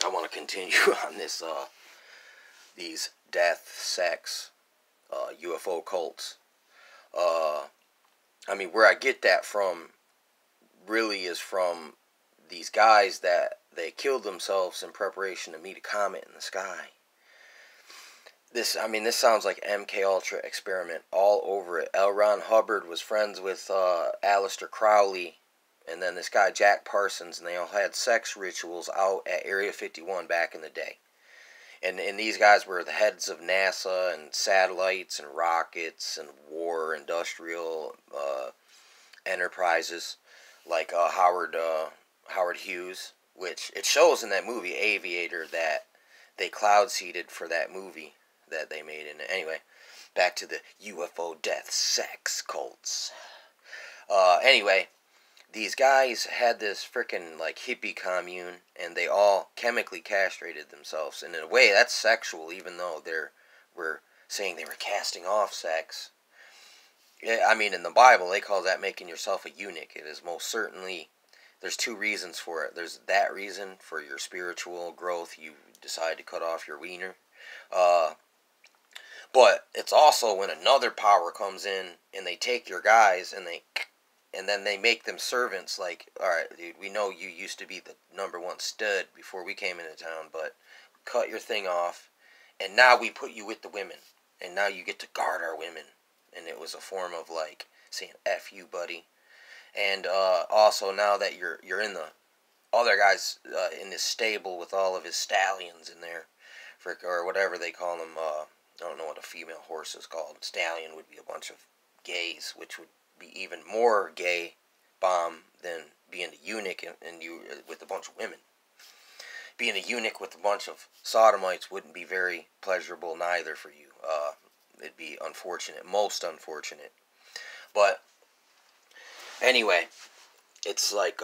I want to continue on this, these death, sex, UFO cults. I mean, where I get that from really is from these guys that they killed themselves in preparation to meet a comet in the sky. This sounds like MK Ultra experiment all over it. L. Ron Hubbard was friends with Aleister Crowley, and then this guy Jack Parsons, and they all had sex rituals out at Area 51 back in the day. And these guys were the heads of NASA and satellites and rockets and war industrial enterprises, like Howard Hughes, which it shows in that movie Aviator that they cloud seeded for that movie that they made in it. Anyway, back to the UFO death sex cults. Anyway, these guys had this frickin' like hippie commune, and they all chemically castrated themselves. And in a way, that's sexual, even though we're saying they were casting off sex. Yeah, I mean, in the Bible, they call that making yourself a eunuch. It is most certainly. There's two reasons for it. There's that reason for your spiritual growth. You decide to cut off your wiener. But it's also when another power comes in and they take your guys and then they make them servants. Like, all right, dude, we know you used to be the #1 stud before we came into town, but cut your thing off, and now we put you with the women, and now you get to guard our women. And it was a form of like saying "F you, buddy." And also now that you're in the other guys in this stable with all of his stallions in there, or whatever they call them. I don't know what a female horse is called. Stallion would be a bunch of gays, which would be even more gay bomb than being a eunuch and you with a bunch of women. Being a eunuch with a bunch of sodomites wouldn't be very pleasurable neither for you. It'd be unfortunate, most unfortunate. But anyway, it's like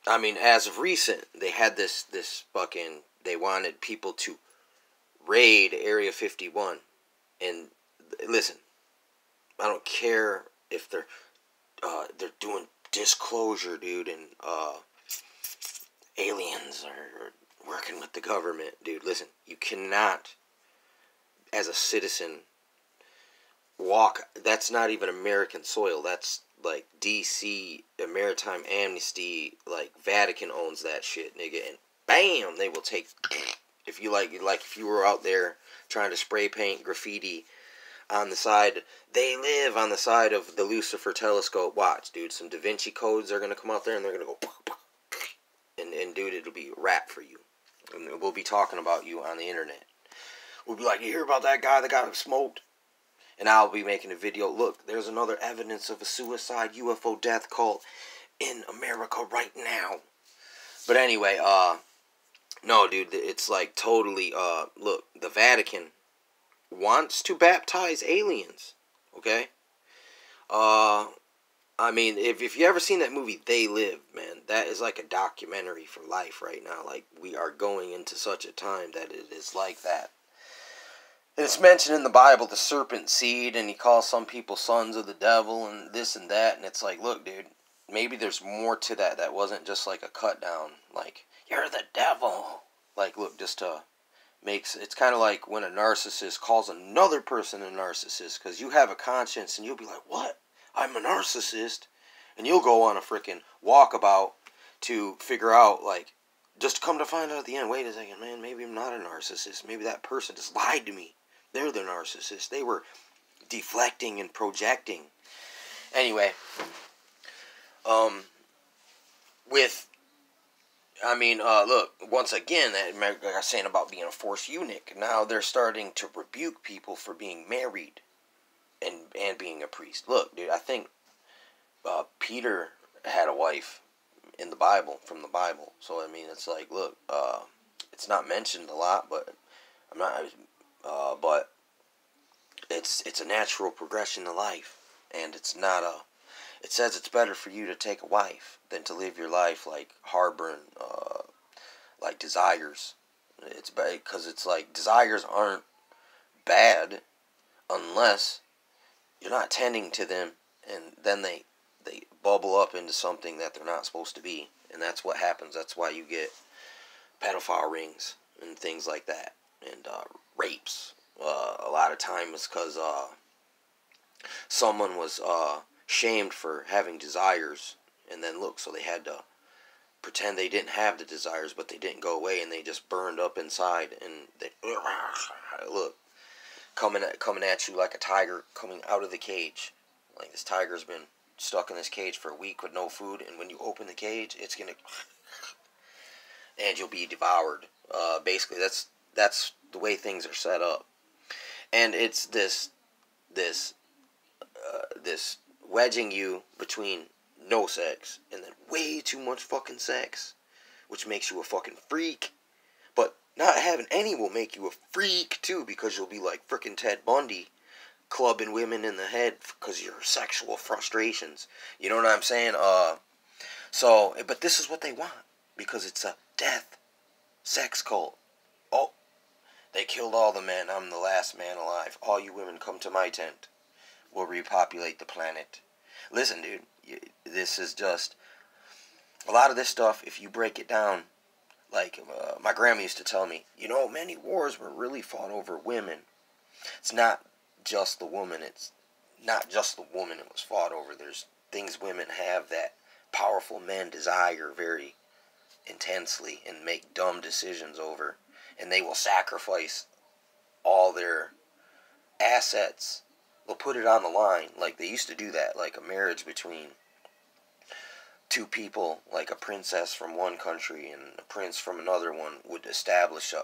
as of recent, they had this fucking, they wanted people to raid Area 51. And listen, I don't care if they're doing disclosure, dude, and aliens are working with the government, dude. Listen, you cannot, as a citizen, walk. That's not even American soil. That's like DC, Maritime Amnesty, like Vatican owns that shit, nigga. And bam, they will take. If you if you were out there trying to spray paint graffiti on the side, they live on the side of the Lucifer telescope. Watch, dude, some Da Vinci codes are gonna come out there and they're gonna go, and dude, it'll be a wrap for you. And we'll be talking about you on the internet. We'll be like, you hear about that guy that got smoked? And I'll be making a video. Look, there's another evidence of a suicide UFO death cult in America right now. But anyway, no, dude, it's like totally, look, the Vatican wants to baptize aliens, okay? I mean, if you ever seen that movie, They Live, man, that is like a documentary for life right now. Like, we are going into such a time that it is like that. And it's mentioned in the Bible, the serpent seed, and he calls some people sons of the devil, and this and that, and it's like, look, dude, maybe there's more to that. That wasn't just like a cut down, like, you're the devil. Like, look, just it's kind of like when a narcissist calls another person a narcissist, because you have a conscience, and you'll be like, what? I'm a narcissist? And you'll go on a freaking walkabout to figure out, like, just to come to find out at the end, wait a second, man, maybe I'm not a narcissist. Maybe that person just lied to me. They're the narcissist. They were deflecting and projecting. Anyway, look, once again, like I was saying about being a forced eunuch, now they're starting to rebuke people for being married and being a priest. Look, dude, I think Peter had a wife in the Bible, from the Bible. So, I mean, it's like, look, it's not mentioned a lot, but but it's a natural progression to life, and it's not it says it's better for you to take a wife than to live your life like harboring like desires. It's bad because it's like desires aren't bad unless you're not tending to them, and then they bubble up into something that they're not supposed to be, and that's what happens. That's why you get pedophile rings and things like that, and rapes. A lot of times because someone was shamed for having desires, and then look, so they had to pretend they didn't have the desires, but they didn't go away, and they just burned up inside, and they look coming at you like a tiger coming out of the cage. Like this tiger's been stuck in this cage for a week with no food, and when you open the cage, it's gonna and you'll be devoured. Basically, that's the way things are set up, and it's this wedging you between no sex and then way too much fucking sex, which makes you a fucking freak. But not having any will make you a freak too, because you'll be like frickin' Ted Bundy, clubbing women in the head because of your sexual frustrations. You know what I'm saying? So, but this is what they want, because it's a death sex cult. Oh, they killed all the men. I'm the last man alive. All you women come to my tent. We'll repopulate the planet. Listen, dude, this is just a lot of this stuff. If you break it down, like my grandma used to tell me, many wars were really fought over women. It's not just the woman. It's not just the woman it was fought over. There's things women have that powerful men desire very intensely and make dumb decisions over, and they will sacrifice all their assets. They'll put it on the line. Like they used to do that, like a marriage between two people, like a princess from one country and a prince from another one would establish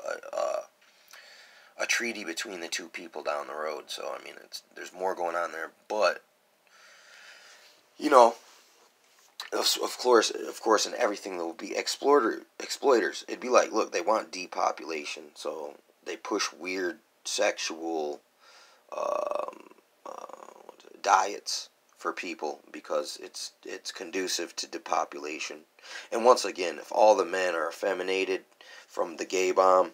a treaty between the two people down the road. So I mean, there's more going on there, but of course, in everything there will be exploiters. It'd be like, look, they want depopulation, so they push weird sexual diets for people because it's conducive to depopulation. And once again, if all the men are effeminated from the gay bomb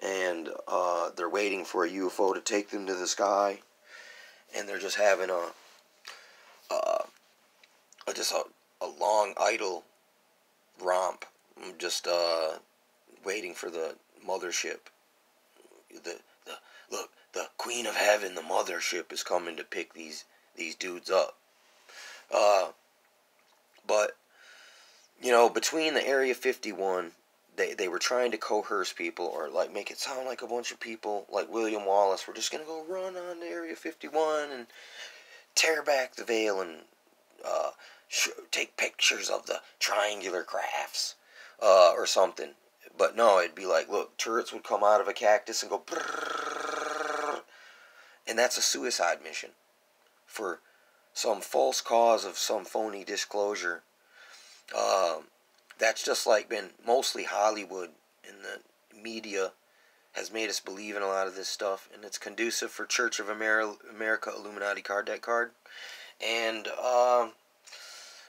and they're waiting for a UFO to take them to the sky, and they're just having a long idle romp, just waiting for the mothership. The Queen of Heaven, the mothership, is coming to pick these dudes up. But between the Area 51, they were trying to coerce people, or like make it sound like a bunch of people like William Wallace were just gonna go run on the Area 51 and tear back the veil and take pictures of the triangular crafts or something. But no, it'd be like, look, turrets would come out of a cactus and go brrrr, and that's a suicide mission for some false cause of some phony disclosure. That's just like been mostly Hollywood and the media has made us believe in a lot of this stuff, and it's conducive for Church of America Illuminati card deck card, and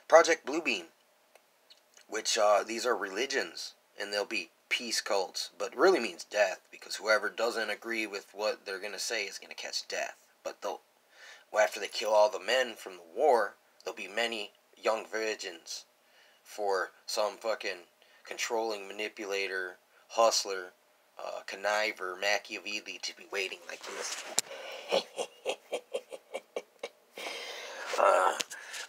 Project Bluebeam, which these are religions, and they'll be peace cults, but really means death, because whoever doesn't agree with what they're going to say is going to catch death. But after they kill all the men from the war, there'll be many young virgins for some fucking controlling manipulator, hustler, conniver, Machiavelli to be waiting like this.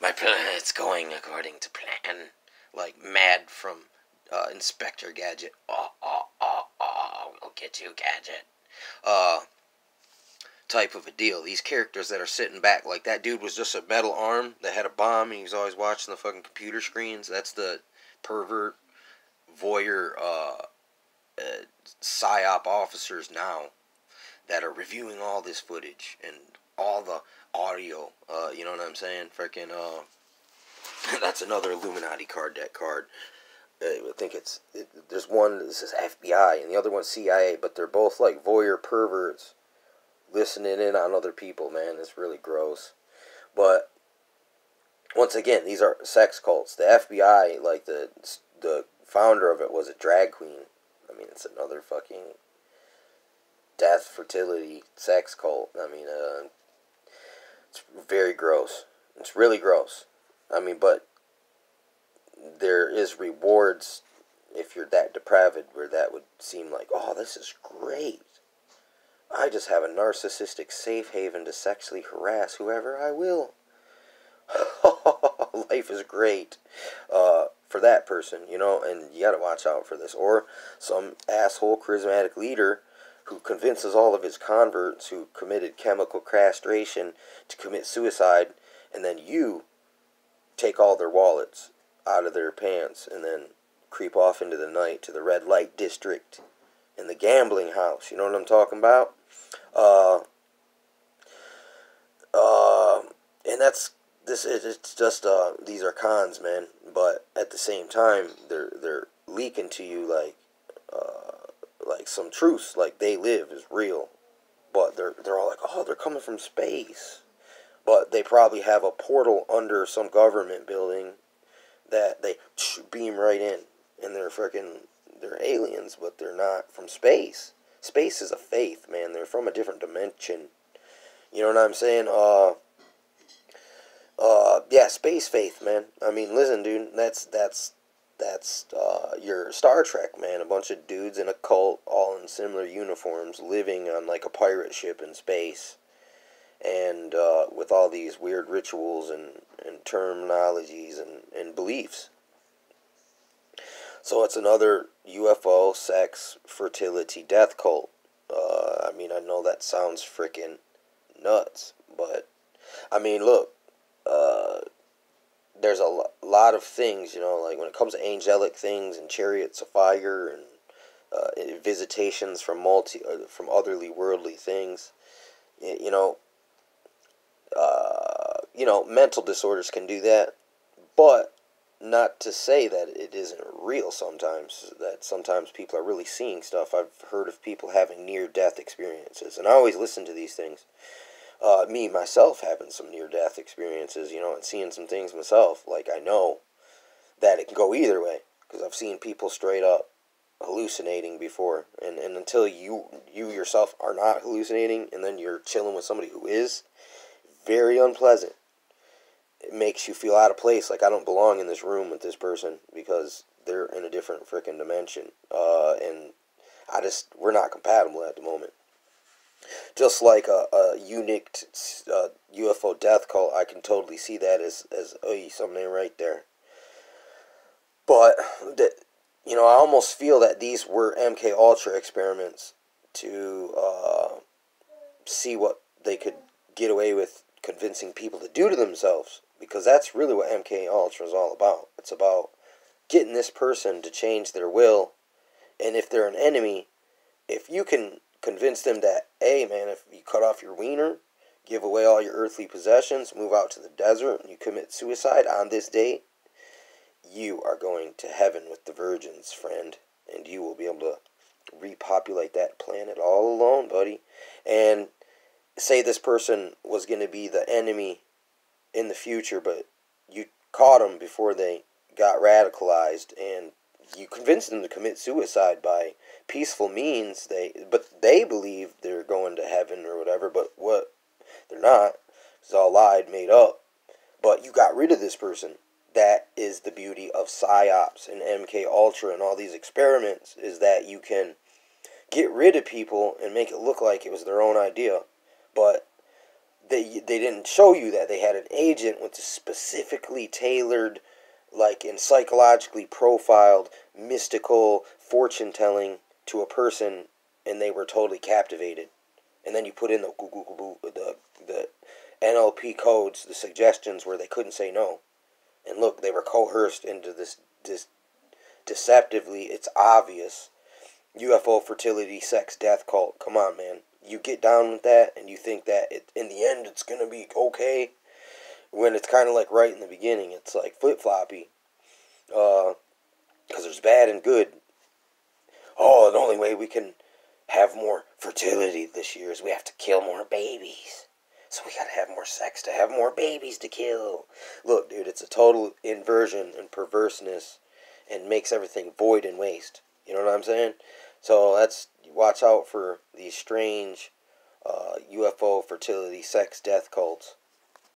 My planet's going according to plan. Like Mad from Inspector Gadget. We'll get you, Gadget. Type of a deal. These characters that are sitting back, like that dude was just a metal arm that had a bomb, and he was always watching the fucking computer screens. That's the pervert, voyeur, psyop officers now that are reviewing all this footage and all the audio. You know what I'm saying? Freaking, that's another Illuminati card deck card. I think there's one that says FBI and the other one's CIA, but they're both like voyeur perverts listening in on other people, man. It's really gross. But once again, these are sex cults. The FBI, like the founder of it was a drag queen. I mean, it's another fucking death, fertility, sex cult. I mean, it's very gross. It's really gross. I mean, but there is rewards if you're that depraved where that would seem like, oh, this is great. I just have a narcissistic safe haven to sexually harass whoever I will. Life is great for that person, you know, and you gotta watch out for this. Or some asshole charismatic leader who convinces all of his converts who committed chemical castration to commit suicide, and then you take all their wallets out of their pants and then creep off into the night to the red light district and the gambling house. You know what I'm talking about? And that's this. It's just these are cons, man. But at the same time, they're leaking to you like some truths, like they live is real. But they're all like, oh, they're coming from space. But they probably have a portal under some government building that they beam right in, and they're aliens, but they're not from space. Space is a faith, man. They're from a different dimension. You know what I'm saying? Yeah, space faith, man. I mean, listen, dude, that's your Star Trek, man. A bunch of dudes in a cult, all in similar uniforms, living on like a pirate ship in space, and with all these weird rituals and terminologies and beliefs. So it's another UFO, sex, fertility, death cult. I mean, I know that sounds freaking nuts, but I mean, look, there's a lot of things, you know, like when it comes to angelic things and chariots of fire and visitations from from otherly worldly things, you know, mental disorders can do that, but not to say that it isn't real sometimes, that sometimes people are really seeing stuff. I've heard of people having near-death experiences, and I always listen to these things. Me, myself, having some near-death experiences, you know, and seeing some things myself, like I know that it can go either way, because I've seen people straight up hallucinating before, and until you yourself are not hallucinating, and then you're chilling with somebody who is, very unpleasant. It makes you feel out of place, like I don't belong in this room with this person because they're in a different freaking dimension. And we're not compatible at the moment. Just like a unique UFO death cult, I can totally see that as something ain't right there. But I almost feel that these were MK Ultra experiments to see what they could get away with convincing people to do to themselves, because that's really what MK Ultra is all about. It's about getting this person to change their will, and if they're an enemy, if you can convince them that, hey man, if you cut off your wiener, give away all your earthly possessions, move out to the desert, and you commit suicide on this date, you are going to heaven with the virgins, friend, and you will be able to repopulate that planet all alone, buddy. And say this person was going to be the enemy in the future, but you caught them before they got radicalized, and you convinced them to commit suicide by peaceful means. But they believe they're going to heaven or whatever, but what they're not. It's all lied, made up. But you got rid of this person. That is the beauty of PsyOps and MK Ultra and all these experiments, is that you can get rid of people and make it look like it was their own idea. But they didn't show you that they had an agent with a specifically tailored, like, and psychologically profiled mystical fortune telling to a person, and they were totally captivated. And then you put in the NLP codes, the suggestions where they couldn't say no. And look, they were coerced into this deceptively, it's obvious, UFO fertility sex death cult. Come on, man. You get down with that, and you think that in the end it's going to be okay, when it's kind of like right in the beginning, it's like flip-floppy, because there's bad and good. Oh, the only way we can have more fertility this year is we have to kill more babies. So we gotta have more sex to have more babies to kill. Look, dude, it's a total inversion and perverseness, and makes everything void and waste. You know what I'm saying? So watch out for these strange UFO fertility sex death cults.